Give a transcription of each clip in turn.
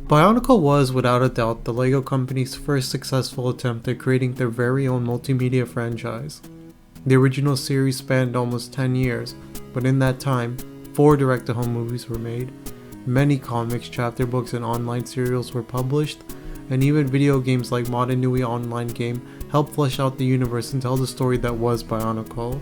Bionicle was, without a doubt, the LEGO company's first successful attempt at creating their very own multimedia franchise. The original series spanned almost 10 years, but in that time, 4 direct-to-home movies were made, many comics, chapter books, and online serials were published, and even video games like Mod Nui Online Game helped flesh out the universe and tell the story that was Bionicle.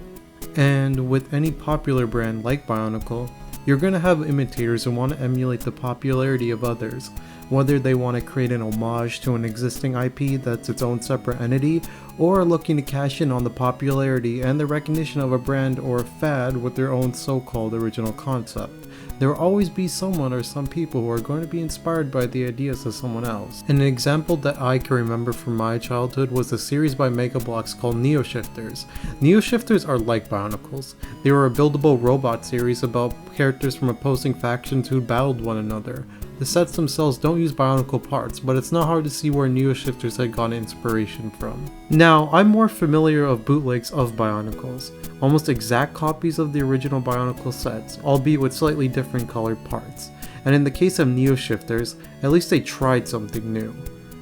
And with any popular brand like Bionicle, you're going to have imitators who want to emulate the popularity of others, whether they want to create an homage to an existing IP that's its own separate entity, or are looking to cash in on the popularity and the recognition of a brand or a fad with their own so-called original concept. There will always be someone or some people who are going to be inspired by the ideas of someone else. And an example that I can remember from my childhood was a series by Mega Bloks called Neo Shifters. Neo Shifters are like Bionicles. They were a buildable robot series about characters from opposing factions who battled one another. The sets themselves don't use Bionicle parts, but it's not hard to see where Neo Shifters had gotten inspiration from. Now, I'm more familiar of bootlegs of Bionicles, almost exact copies of the original Bionicle sets, albeit with slightly different colored parts. And in the case of Neo Shifters, at least they tried something new.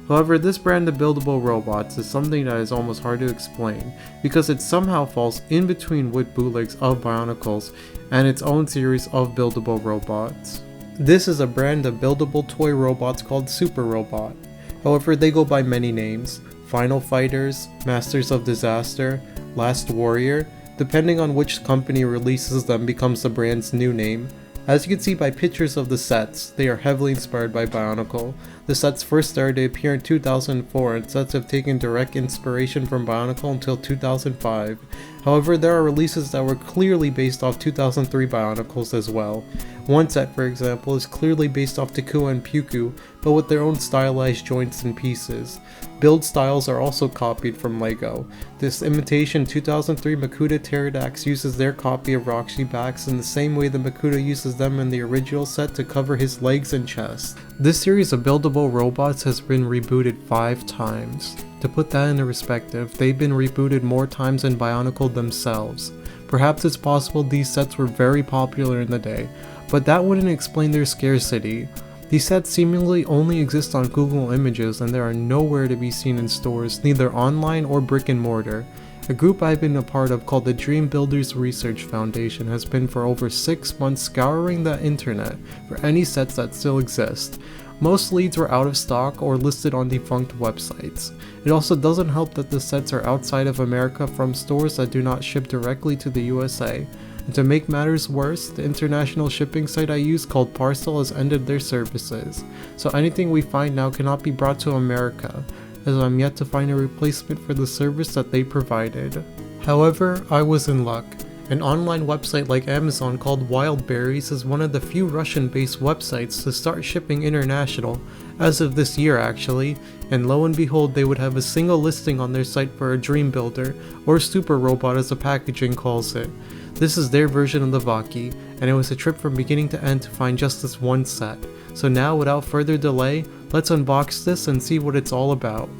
However, this brand of buildable robots is something that is almost hard to explain, because it somehow falls in between with bootlegs of Bionicles and its own series of buildable robots. This is a brand of buildable toy robots called Super Robot. However, they go by many names: Final Fighters, Masters of Disaster, Last Warrior. Depending on which company releases them becomes the brand's new name. As you can see by pictures of the sets, they are heavily inspired by Bionicle. The sets first started to appear in 2004 and sets have taken direct inspiration from Bionicle until 2005. However, there are releases that were clearly based off 2003 Bionicles as well. One set, for example, is clearly based off Takua and Puku, but with their own stylized joints and pieces. Build styles are also copied from LEGO. This Imitation 2003 Makuta Pterodax uses their copy of Roxy backs in the same way the Makuta uses them in the original set to cover his legs and chest. This series of buildable robots has been rebooted 5 times. To put that into perspective, they've been rebooted more times than Bionicle themselves. Perhaps it's possible these sets were very popular in the day, but that wouldn't explain their scarcity. These sets seemingly only exist on Google Images and they are nowhere to be seen in stores, neither online or brick and mortar. A group I've been a part of called the Dreambuilders Research Foundation has been for over 6 months scouring the internet for any sets that still exist. Most leads were out of stock or listed on defunct websites. It also doesn't help that the sets are outside of America from stores that do not ship directly to the USA. And to make matters worse, the international shipping site I use called Parcel has ended their services. So anything we find now cannot be brought to America, as I'm yet to find a replacement for the service that they provided. However, I was in luck. An online website like Amazon called Wildberries is one of the few Russian-based websites to start shipping international, as of this year actually, and lo and behold they would have a single listing on their site for a Dreambuilder, or Super Robot as the packaging calls it. This is their version of the Vaki, and it was a trip from beginning to end to find just this one set. So now, without further delay, let's unbox this and see what it's all about.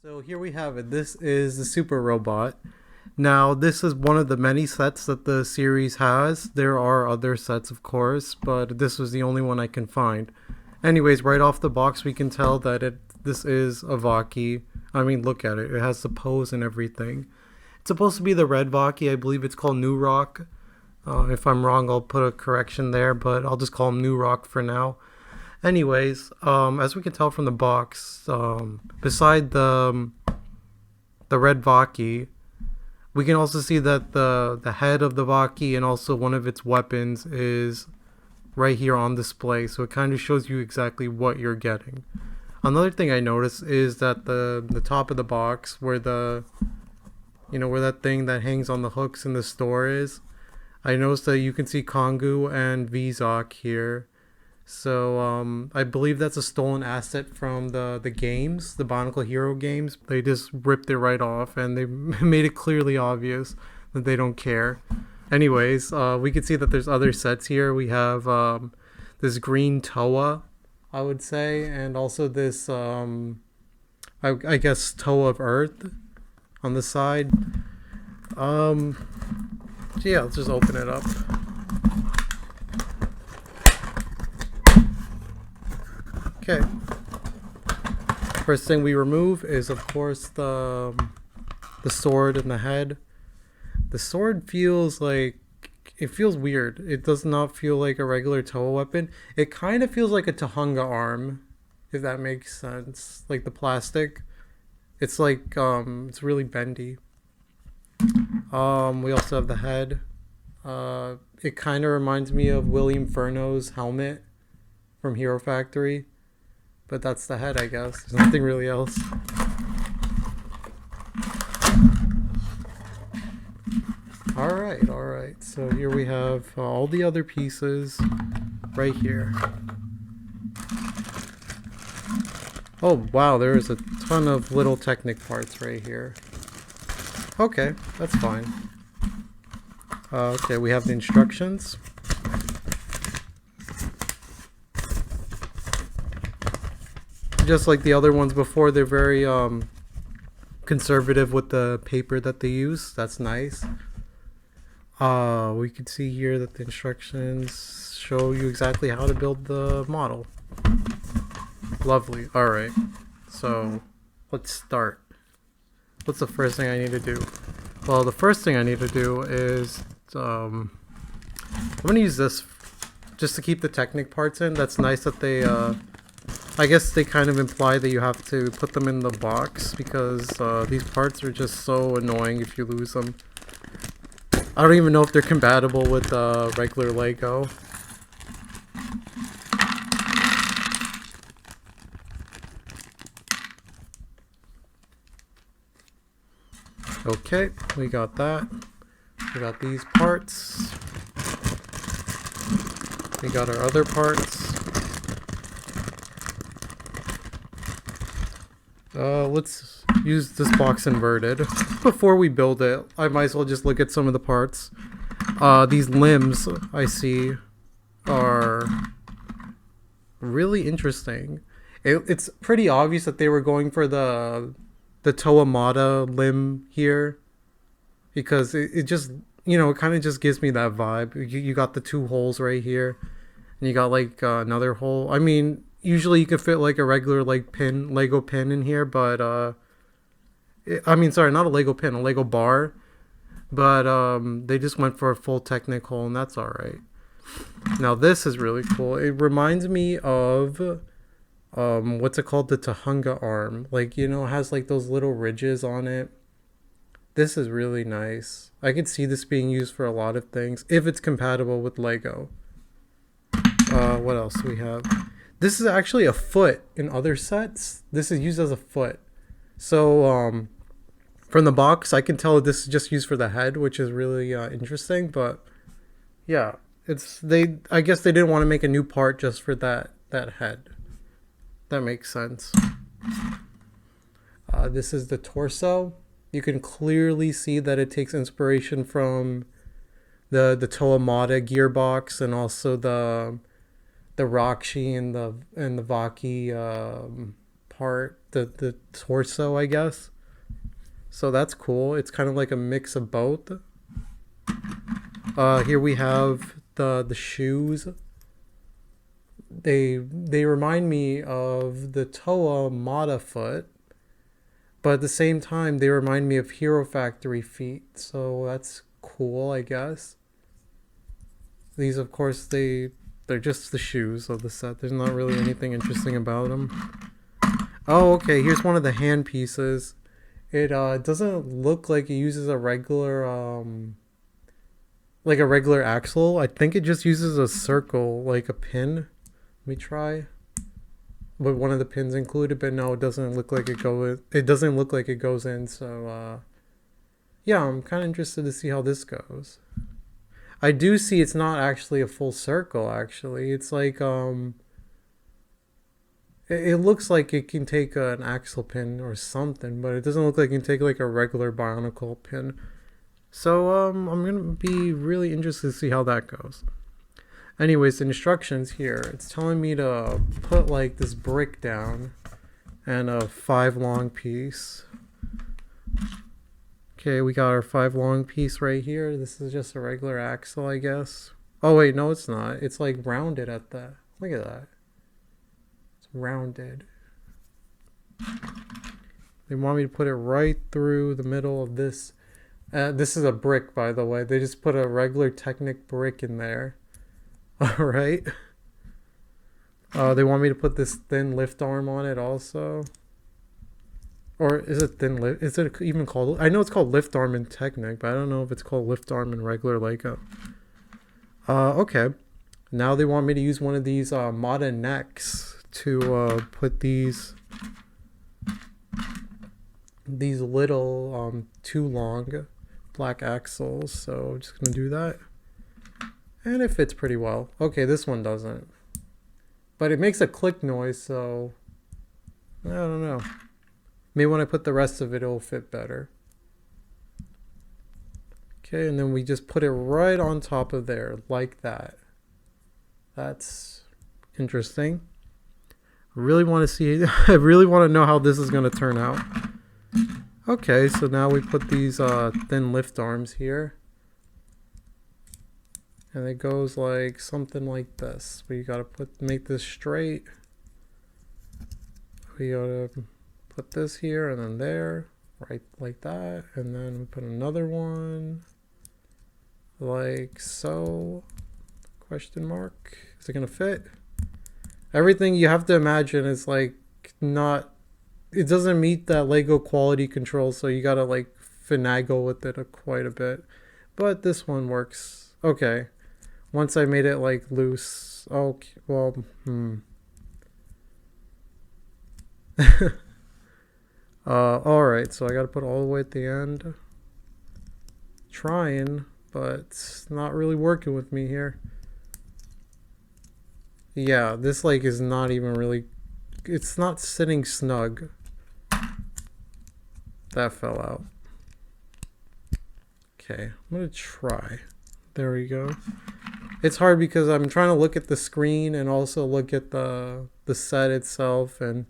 So here we have it. This is the Super Robot. Now, this is one of the many sets that the series has. There are other sets, of course, but this was the only one I can find. Anyways, right off the box, we can tell that this is a Vaki. I mean, look at it. It has the pose and everything. It's supposed to be the red Vaki. I believe it's called New Rock. If I'm wrong, I'll put a correction there, but I'll just call him New Rock for now. Anyways, as we can tell from the box, beside the red Vaki, we can also see that the head of the Vaki and also one of its weapons is right here on display, so it kind of shows you exactly what you're getting. Another thing I noticed is that the top of the box, where where that thing that hangs on the hooks in the store is, I noticed that you can see Kongu and Vizok here. So I believe that's a stolen asset from the games, the Bionicle Hero games. They just ripped it right off and they made it clearly obvious that they don't care. Anyways, we can see that there's other sets here. We have this green Toa, I would say, and also this I guess Toe of Earth on the side. So yeah, let's just open it up. Okay. First thing we remove is, of course, the sword and the head. The sword feels like, it feels weird. It does not feel like a regular Toa weapon. It kind of feels like a Tahunga arm, if that makes sense. Like the plastic. It's like, it's really bendy. We also have the head. It kind of reminds me of William Furno's helmet from Hero Factory. But that's the head, I guess. There's nothing really else. Alright. So here we have all the other pieces right here. Oh, wow, there is a ton of little Technic parts right here. Okay, that's fine. Okay, we have the instructions. Just like the other ones before, they're very conservative with the paper that they use. That's nice. We can see here that the instructions show you exactly how to build the model. Lovely. Alright, so let's start. What's the first thing I need to do? Well, the first thing I need to do is I'm gonna use this just to keep the Technic parts in. That's nice that they I guess they kind of imply that you have to put them in the box because these parts are just so annoying if you lose them. I don't even know if they're compatible with regular Lego. Okay, we got that. We got these parts. We got our other parts. Let's use this box inverted. Before we build it, I might as well just look at some of the parts. These limbs I see are really interesting. It's pretty obvious that they were going for the Toa Mata limb here, because it just, you know, it kind of just gives me that vibe. You got the two holes right here, and you got like another hole. I mean, usually you could fit like a regular like Lego pin in here, but I mean, sorry, not a Lego pin, a Lego bar, but they just went for a full Technic hole, and that's all right. Now this is really cool. It reminds me of what's it called, the Tahunga arm, like, you know, it has like those little ridges on it. This is really nice. I could see this being used for a lot of things if it's compatible with Lego. What else do we have? This is actually a foot in other sets. This is used as a foot. So from the box I can tell this is just used for the head, which is really interesting. But yeah, I guess they didn't want to make a new part just for that head. That makes sense. This is the torso. You can clearly see that it takes inspiration from the Toa Mata gearbox, and also the Rakshi and the Vaki part, the torso, I guess. So that's cool. It's kind of like a mix of both. Here we have the shoes. They remind me of the Toa Mata foot, but at the same time they remind me of Hero Factory feet. So that's cool, I guess. These, of course, they're just the shoes of the set. There's not really anything interesting about them. Oh, okay, here's one of the hand pieces. It doesn't look like it uses a regular like a regular axle. I think it just uses a circle, like a pin. Let me try. But one of the pins included, but no, it doesn't look like it goes in. So yeah, I'm kind of interested to see how this goes. I do see it's not actually a full circle, actually. It's like it looks like it can take an axle pin or something, but it doesn't look like it can take like a regular Bionicle pin. So I'm gonna be really interested to see how that goes. Anyways, the instructions here, it's telling me to put like this brick down and a 5 long piece. Okay, we got our 5 long piece right here. This is just a regular axle, I guess. Oh wait, no, it's not. It's like rounded at the, look at that. It's rounded. They want me to put it right through the middle of this. This is a brick, by the way. They just put a regular Technic brick in there. Alright. They want me to put this thin lift arm on it also. Or is it thin lift? Is it even called? I know it's called lift arm in Technic, but I don't know if it's called lift arm in regular Lego. Okay. Now they want me to use one of these Mata necks to put these little too long black axles. So I'm just gonna do that, and it fits pretty well. Okay, this one doesn't, but it makes a click noise, so I don't know. Maybe when I put the rest of it, it'll fit better. Okay, and then we just put it right on top of there like that. That's interesting. I really want to see I really want to know how this is going to turn out. Okay, so now we put these thin lift arms here. And it goes like something like this. We got to make this straight. We got to put this here and then there, right like that. And then we put another one like so. Question mark. Is it going to fit? Everything you have to imagine is like not, it doesn't meet that Lego quality control, so you gotta like finagle with it quite a bit. But this one works. Okay. Once I made it like loose. Okay, well, alright, so I gotta put all the way at the end. Trying, but it's not really working with me here. Yeah, this like is not even really, it's not sitting snug. That fell out. Okay, I'm gonna try. There we go. It's hard because I'm trying to look at the screen and also look at the set itself, and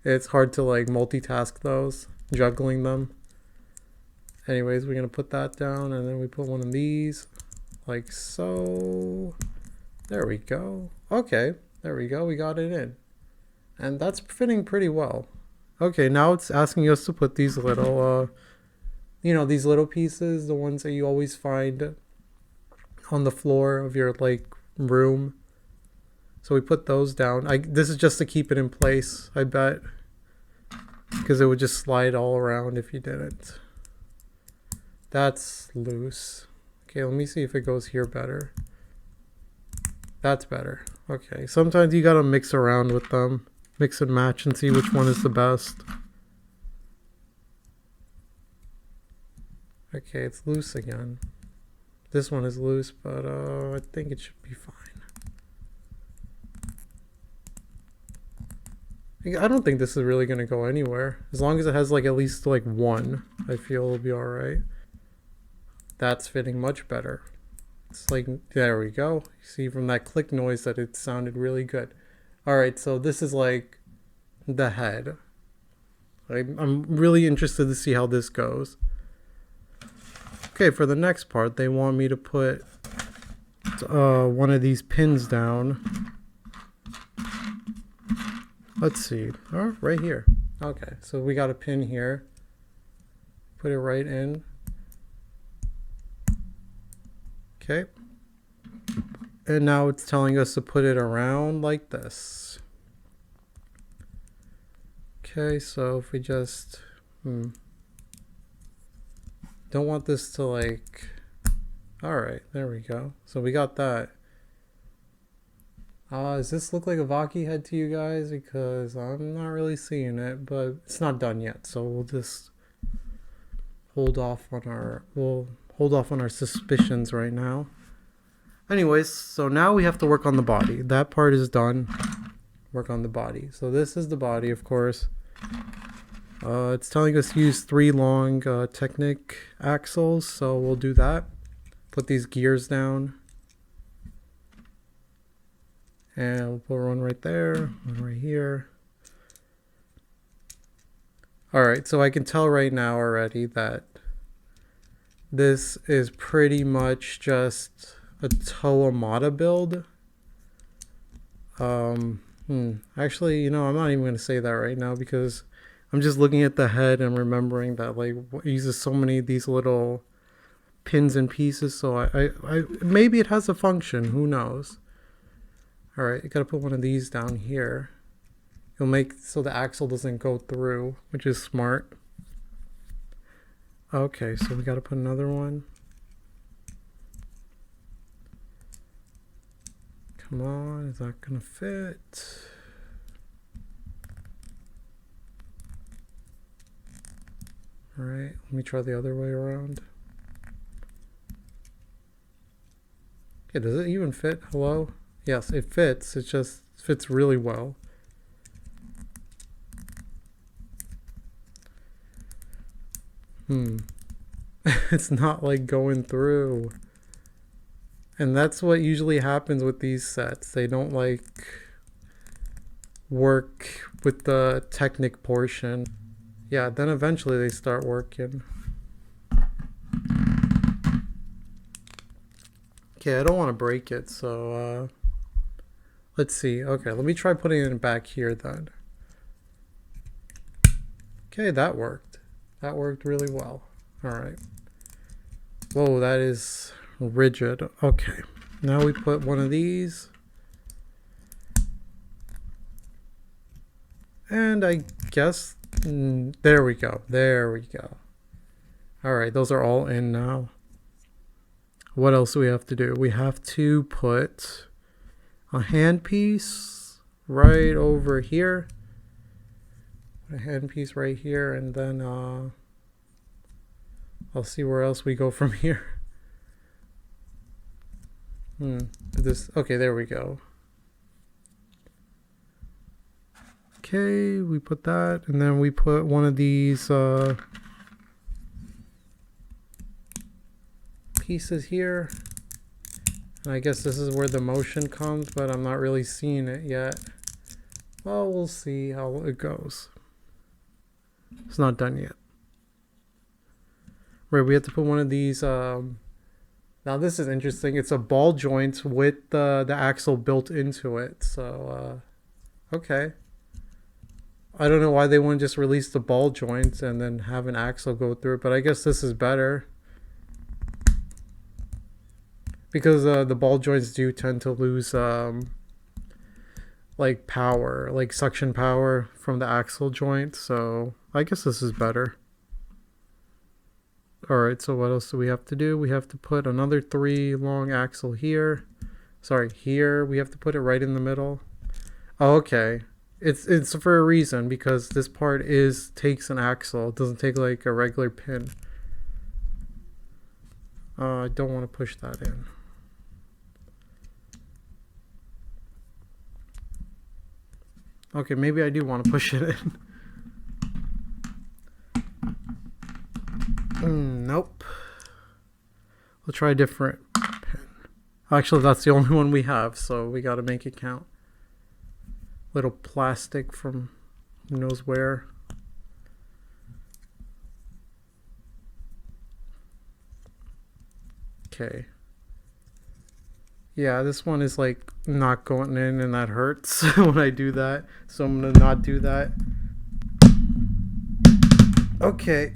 it's hard to like multitask those, juggling them. Anyways, we're gonna put that down, and then we put one of these like so. There we go. Okay, there we go. We got it in. And that's fitting pretty well. Okay, now it's asking us to put these little, you know, these little pieces, the ones that you always find on the floor of your, like, room. So we put those down. This is just to keep it in place, I bet. Because it would just slide all around if you didn't. That's loose. Okay, let me see if it goes here better. That's better. Okay, sometimes you gotta mix around with them. Mix and match and see which one is the best. Okay, it's loose again. This one is loose, but I think it should be fine. I don't think this is really gonna go anywhere. As long as it has like at least like one, I feel it'll be alright. That's fitting much better. It's like, there we go. You see from that click noise that it sounded really good. Alright, so this is like the head. I'm really interested to see how this goes. Okay, for the next part, they want me to put one of these pins down. Let's see. Oh, right here. Okay, so we got a pin here. Put it right in. Okay. And now it's telling us to put it around like this. Okay, so if we just don't want this to like, alright, there we go. So we got that. Does this look like a Vaki head to you guys? Because I'm not really seeing it, but it's not done yet, so we'll just hold off on our suspicions right now. Anyways, so now we have to work on the body. That part is done. Work on the body. So this is the body, of course. It's telling us to use 3 long Technic axles, so we'll do that. Put these gears down. And we'll put one right there, one right here. Alright, so I can tell right now already that this is pretty much just a Toa Mata build. Actually, you know, I'm not even going to say that right now because I'm just looking at the head and remembering that like it uses so many of these little pins and pieces. So I maybe it has a function. Who knows? All right, I got to put one of these down here. It'll make so the axle doesn't go through, which is smart. Okay, so we got to put another one. Come on, is that gonna fit? All right, let me try the other way around. Okay, does it even fit? Hello? Yes, it fits. It just fits really well. It's not like going through. And that's what usually happens with these sets. They don't like work with the Technic portion. Yeah, then eventually they start working. Okay, I don't want to break it, so let's see. Okay, let me try putting it back here then. Okay, that worked. That worked really well. All right. Whoa, that is rigid. Okay, now we put one of these. And I guess, there we go. There we go. All right, those are all in now. What else do we have to do? We have to put a handpiece right over here. A handpiece right here, and then I'll see where else we go from here. Okay, there we go. Okay, we put that, and then we put one of these pieces here. And I guess this is where the motion comes, but I'm not really seeing it yet. Well, we'll see how it goes. It's not done yet. Right, we have to put one of these. Now this is interesting. It's a ball joint with the axle built into it. So, okay. I don't know why they wouldn't just release the ball joint and then have an axle go through it, but I guess this is better. Because the ball joints do tend to lose like power, like suction power from the axle joint, so I guess this is better. Alright, so what else do we have to do? We have to put another 3 long axle here. Sorry, here. We have to put it right in the middle. Oh, okay. It's for a reason, because this part takes an axle. It doesn't take like a regular pin. I don't want to push that in. Okay, maybe I do want to push it in. Nope. We'll try a different pin. Actually, that's the only one we have, so we gotta make it count. Little plastic from who knows where. Okay. Yeah, this one is like not going in, and that hurts when I do that. So I'm gonna not do that. Okay.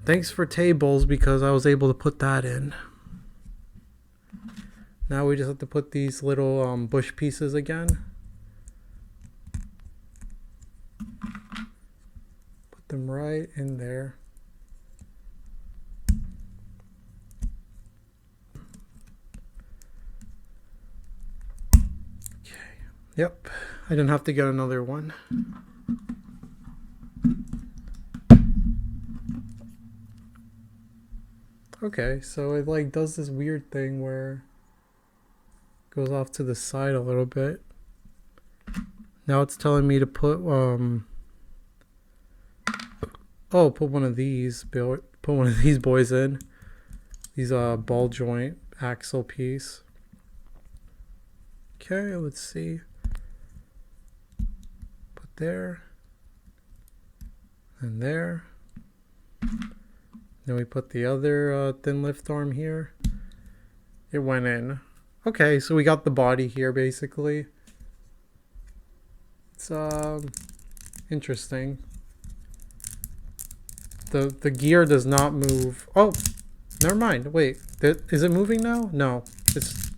Thanks for tables, because I was able to put that in. Now we just have to put these little bush pieces again. Put them right in there. Okay. Yep. I didn't have to get another one. Okay, so it like does this weird thing where it goes off to the side a little bit. Now it's telling me to put put one of these boys in. These ball joint axle piece. Okay, let's see. Put there. And there. Then we put the other thin lift arm here. It went in. Okay, so we got the body here basically. It's interesting. The gear does not move. Oh, never mind. Wait, is it moving now? No, it's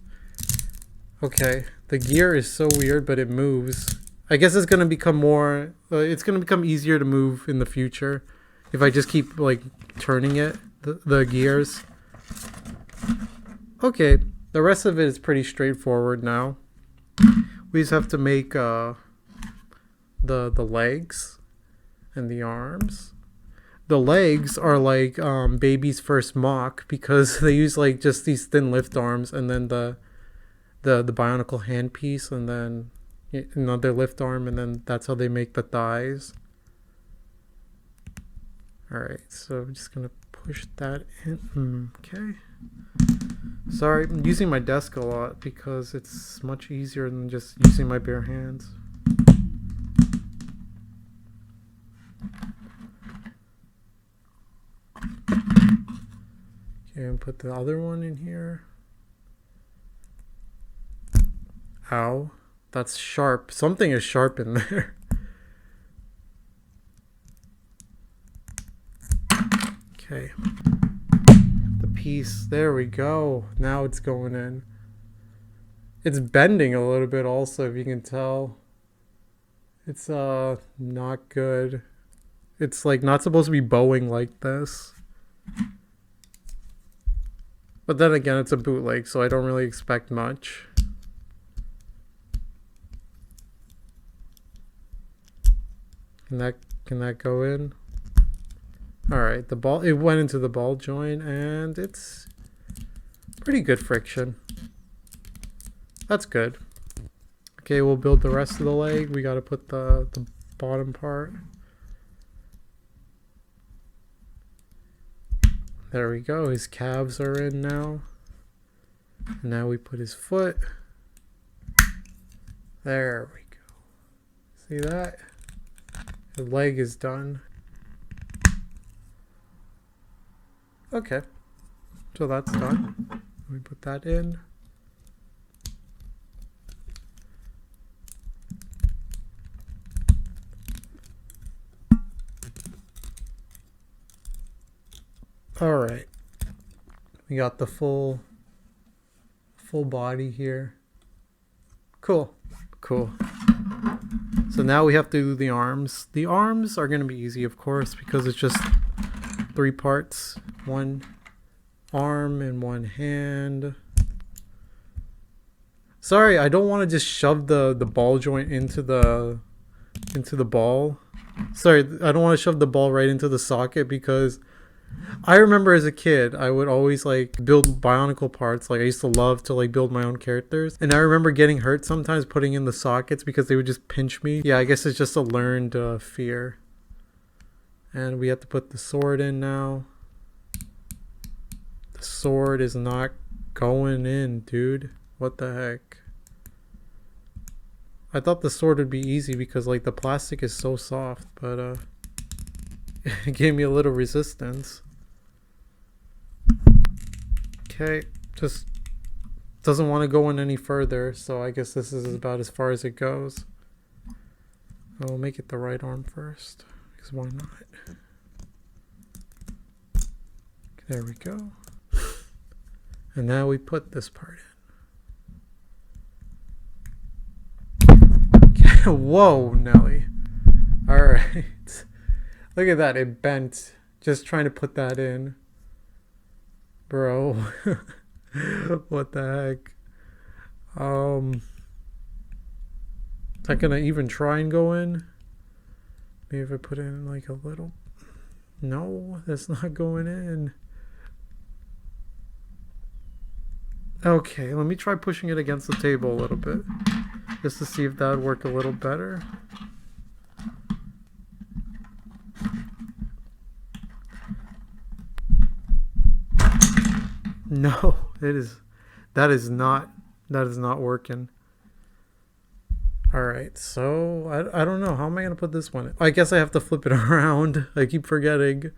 okay. The gear is so weird, but it moves. I guess it's gonna become more. It's gonna become easier to move in the future if I just keep like turning it, the gears. Okay, the rest of it is pretty straightforward now. We just have to make the legs and the arms. The legs are like baby's first mock because they use like just these thin lift arms and then the Bionicle handpiece and then another lift arm, and then that's how they make the thighs. Alright, so I'm just gonna push that in. Okay. Sorry, I'm using my desk a lot because it's much easier than just using my bare hands. Okay, and put the other one in here. Ow. That's sharp. Something is sharp in there. Okay. The piece. There we go. Now it's going in. It's bending a little bit also, if you can tell. It's not good. It's like not supposed to be bowing like this. But then again, it's a bootleg, so I don't really expect much. Can that go in? Alright, it went into the ball joint and it's pretty good friction. That's good. Okay, we'll build the rest of the leg. We gotta put the bottom part. There we go. His calves are in now. And now we put his foot. There we go. See that? The leg is done. Okay. So that's done. We put that in. All right. We got the full body here. Cool. Cool. So now we have to do the arms. The arms are going to be easy, of course, because it's just 3 parts. One arm and one hand. Sorry, I don't want to just shove the ball joint into the ball. Sorry, I don't want to shove the ball right into the socket because I remember as a kid, I would always like build Bionicle parts. Like I used to love to like build my own characters. And I remember getting hurt sometimes putting in the sockets because they would just pinch me. Yeah, I guess it's just a learned fear. And we have to put the sword in now. The sword is not going in, dude. What the heck? I thought the sword would be easy because like the plastic is so soft, but it gave me a little resistance. Okay, just doesn't want to go in any further, so I guess this is about as far as it goes. I'll make it the right arm first, because why not? There we go. And now we put this part in. Okay. Whoa, Nelly. Alright. Look at that, it bent. Just trying to put that in. Bro. What the heck? Is that gonna even try and go in? Maybe if I put in like a little. No, that's not going in. Okay, let me try pushing it against the table a little bit. Just to see if that would work a little better. No, that is not working. Alright, so I don't know. How am I gonna put this one in? I guess I have to flip it around. I keep forgetting.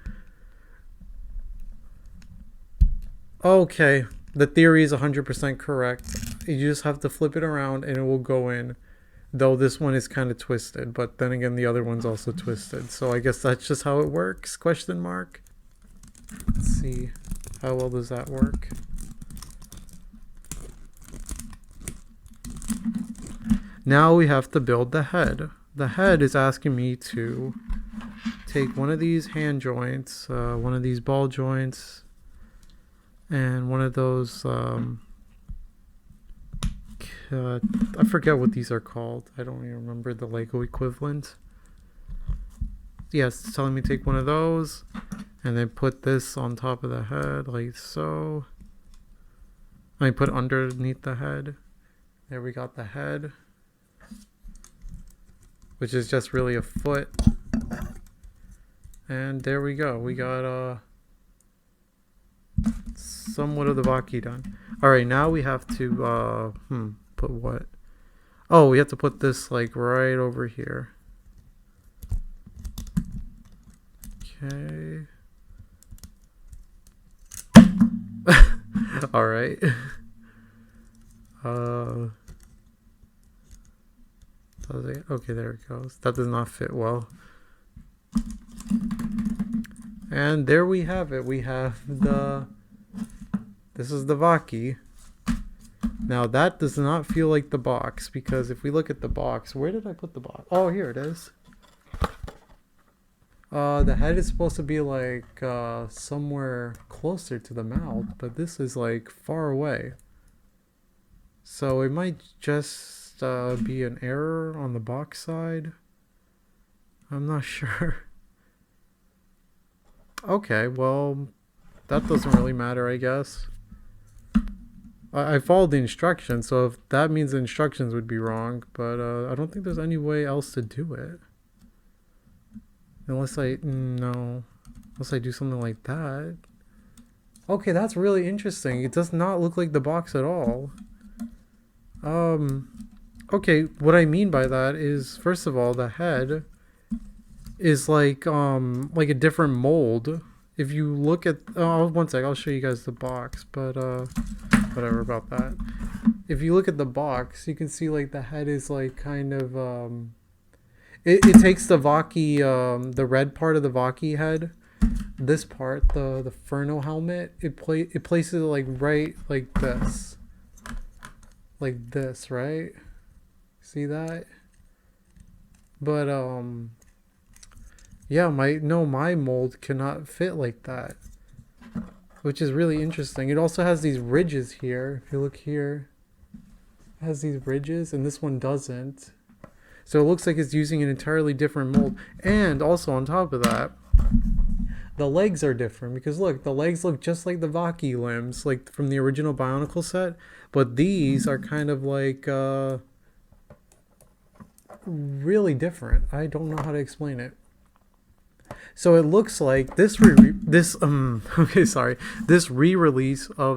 Okay, the theory is 100% correct. You just have to flip it around and it will go in. Though this one is kind of twisted, but then again the other one's also twisted. So I guess that's just how it works, question mark. Let's see, how well does that work? Now we have to build the head. The head is asking me to take one of these hand joints, one of these ball joints, and one of those, I forget what these are called. I don't even remember the Lego equivalent. Yes, it's telling me to take one of those and then put this on top of the head like so. I put underneath the head. There we got the head, which is just really a foot. And there we go. We got somewhat of the Vaki done. Alright, now we have to put what? Oh, we have to put this like right over here. Okay. Alright. Okay, there it goes. That does not fit well. And there we have it. We have this is the Vaki. Now that does not feel like the box, because if we look at the box, where did I put the box? Oh, here it is. The head is supposed to be like somewhere closer to the mouth, but this is like far away. So it might just be an error on the box side. I'm not sure. Okay, well, that doesn't really matter, I guess. I followed the instructions, so if that means the instructions would be wrong, but I don't think there's any way else to do it. Unless I do something like that. Okay, that's really interesting. It does not look like the box at all. Okay, what I mean by that is, first of all, the head is like a different mold. If you look at, one sec, I'll show you guys the box, but whatever about that. If you look at the box, you can see like the head is like kind of it takes the Vaki, the red part of the Vaki head, this part, the Ferno helmet, it places it like right like this, right? See that? But yeah, my mold cannot fit like that, which is really interesting. It also has these ridges here. If you look here, it has these ridges, and this one doesn't. So it looks like it's using an entirely different mold. And also on top of that, the legs are different, because look, the legs look just like the Vaki limbs, like from the original Bionicle set, but these are kind of like really different. I don't know how to explain it. So it looks like this re-release of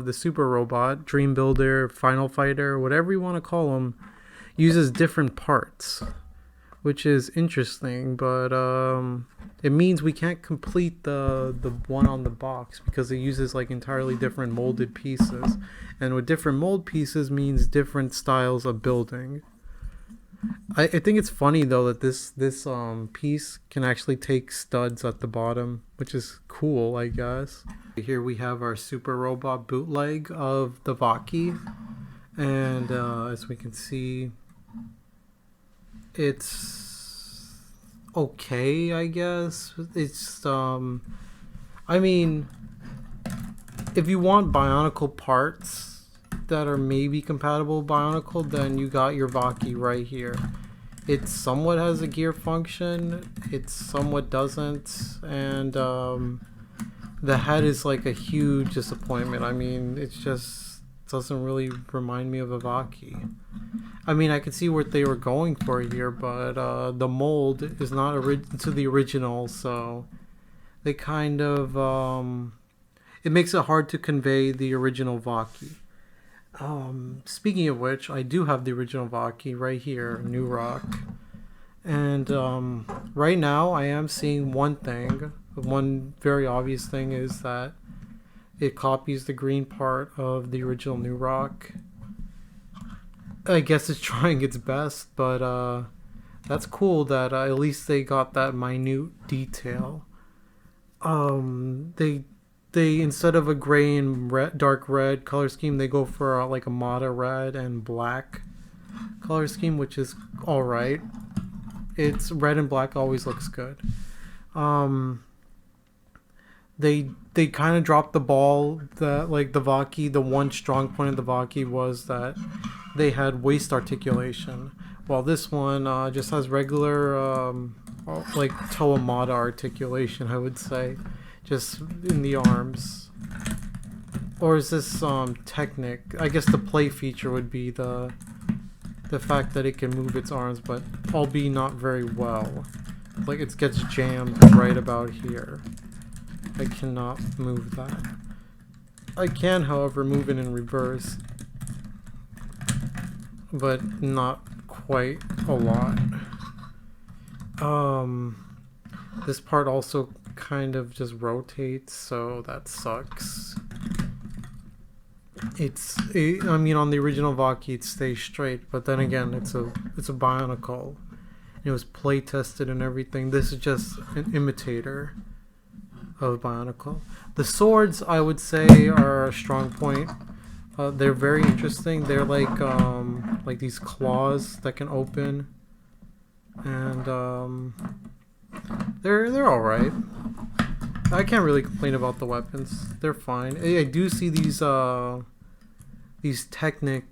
the Super Robot, Dreambuilder, Final Fighter, whatever you want to call them, uses different parts, which is interesting, but it means we can't complete the one on the box because it uses like entirely different molded pieces, and with different mold pieces means different styles of building. I think it's funny though that this piece can actually take studs at the bottom, which is cool, I guess. Here we have our Super Robot bootleg of the Vaki, and as we can see, it's okay, I guess. It's I mean, if you want Bionicle parts that are maybe compatible with Bionicle, then you got your Vaki right here. It somewhat has a gear function, it somewhat doesn't, and the head is like a huge disappointment. I mean, it just doesn't really remind me of a Vaki. I mean, I could see what they were going for here, but the mold is not to the original, so they kind of it makes it hard to convey the original Vaki. Speaking of which, I do have the original Vaki right here, New Rock. And right now I am seeing one thing. One very obvious thing is that it copies the green part of the original New Rock. I guess it's trying its best, but that's cool that at least they got that minute detail. They instead of a gray and dark red color scheme, they go for like a Mata red and black color scheme, which is all right. It's red and black always looks good. They kind of dropped the ball that like the Vaki. The one strong point of the Vaki was that they had waist articulation, while this one just has regular like Toamata articulation, I would say, just in the arms. Or is this Technic? I guess the play feature would be the fact that it can move its arms, but albeit not very well. Like it gets jammed right about here. I cannot move that. I can, however, move it in reverse, but not quite a lot. This part also kind of just rotates, so that sucks. I mean, on the original Vaki it stays straight, but then again, it's a Bionicle. It was play tested and everything. This is just an imitator of Bionicle. The swords, I would say, are a strong point. They're very interesting. They're like these claws that can open, and they're all right. I can't really complain about the weapons. They're fine. I do see these Technic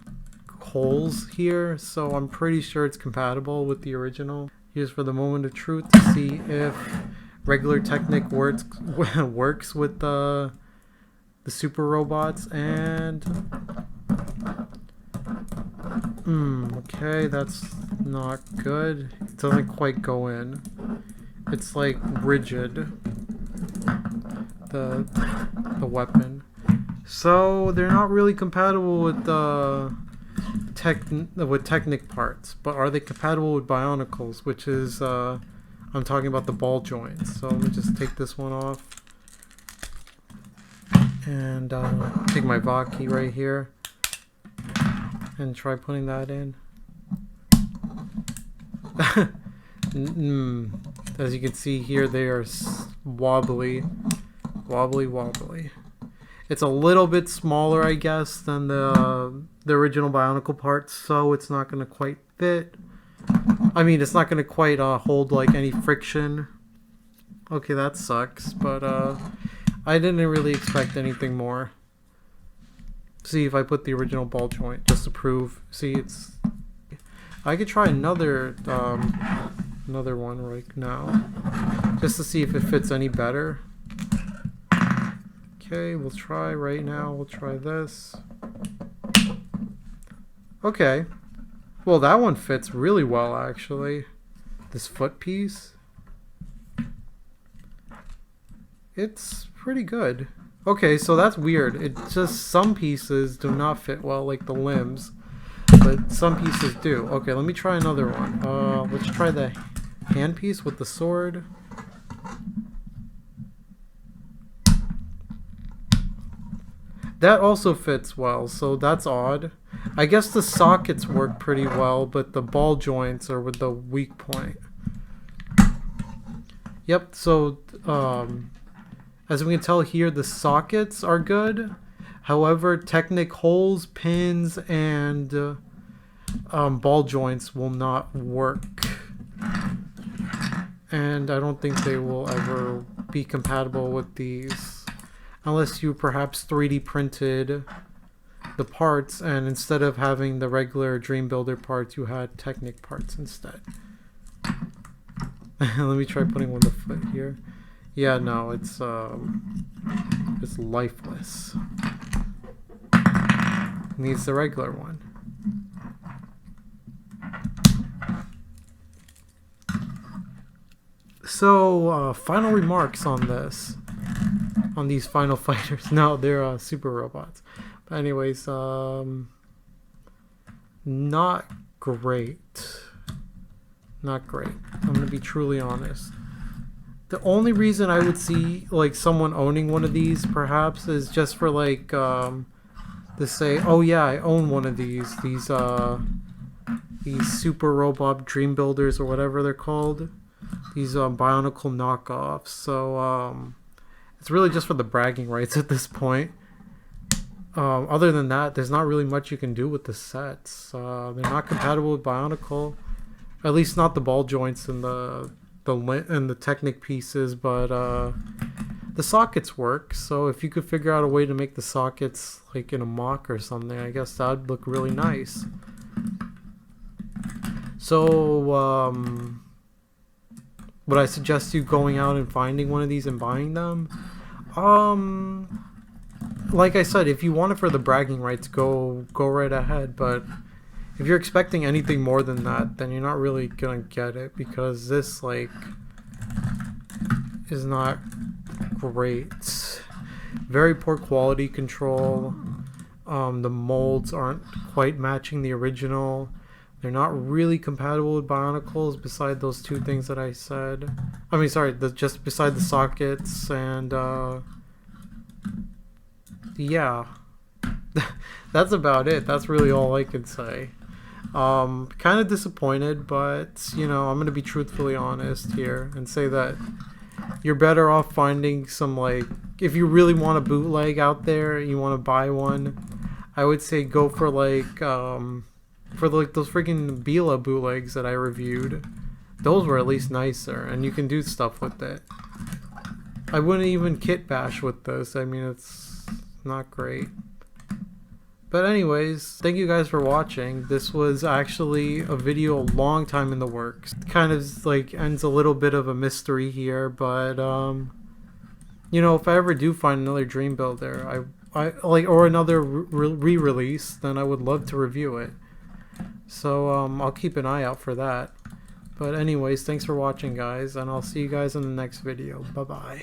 holes here, so I'm pretty sure it's compatible with the original. Here's for the moment of truth to see if regular Technic works with the super robots, and okay, that's not good. It doesn't quite go in. It's like rigid, the weapon. So they're not really compatible with the Technic parts, but are they compatible with Bionicles, which is I'm talking about the ball joints. So let me just take this one off and take my Vaki right here and try putting that in. As you can see here, they are wobbly. It's a little bit smaller, I guess, than the original Bionicle parts, so it's not going to quite fit. I mean, it's not going to quite hold like any friction. Okay, that sucks, but I didn't really expect anything more. See if I put the original ball joint just to prove. See, it's. I could try another one right now, just to see if it fits any better. Okay, we'll try right now. We'll try this. Okay. Well, that one fits really well, actually. This foot piece. It's pretty good. Okay, so that's weird. It's just some pieces do not fit well, like the limbs. But some pieces do. Okay, let me try another one. Let's try the hand piece with the sword. That also fits well, so that's odd. I guess the sockets work pretty well, but the ball joints are with the weak point. Yep, so as we can tell here, the sockets are good. However, Technic holes, pins, and ball joints will not work. And I don't think they will ever be compatible with these. Unless you perhaps 3D printed the parts, and instead of having the regular Dreambuilder parts, you had Technic parts instead. Let me try putting one of the foot here. Yeah, no, it's lifeless. It needs the regular one. So, final remarks on this. On these final fighters. No, they're super robots. But anyways, not great. Not great. I'm gonna be truly honest. The only reason I would see like someone owning one of these perhaps is just for like to say, oh yeah, I own one of these these super robot Dreambuilders or whatever they're called. These Bionicle knockoffs. So it's really just for the bragging rights at this point. Other than that, there's not really much you can do with the sets. They're not compatible with Bionicle, at least not the ball joints and the Technic pieces. But the sockets work. So if you could figure out a way to make the sockets like in a mock or something, I guess that'd look really nice. So would I suggest you going out and finding one of these and buying them? Like I said, if you want it for the bragging rights, go right ahead. But if you're expecting anything more than that, then you're not really gonna get it, because this like is not great. Very poor quality control. The molds aren't quite matching the original. They're not really compatible with Bionicles, beside those two things that I said. I mean, sorry, just beside the sockets and yeah. That's about it. That's really all I can say. Kind of disappointed, but you know, I'm gonna be truthfully honest here and say that you're better off finding some, like, if you really want a bootleg out there, you want to buy one, I would say go for like those freaking Bila bootlegs that I reviewed. Those were at least nicer, and you can do stuff with it. I wouldn't even kit bash with this. I mean, it's not great. But anyways, thank you guys for watching. This was actually a video a long time in the works. Kind of like ends a little bit of a mystery here, but you know, if I ever do find another Dream Builder, I like, or another re-release, then I would love to review it. So I'll keep an eye out for that. But anyways, thanks for watching, guys, and I'll see you guys in the next video. Bye bye.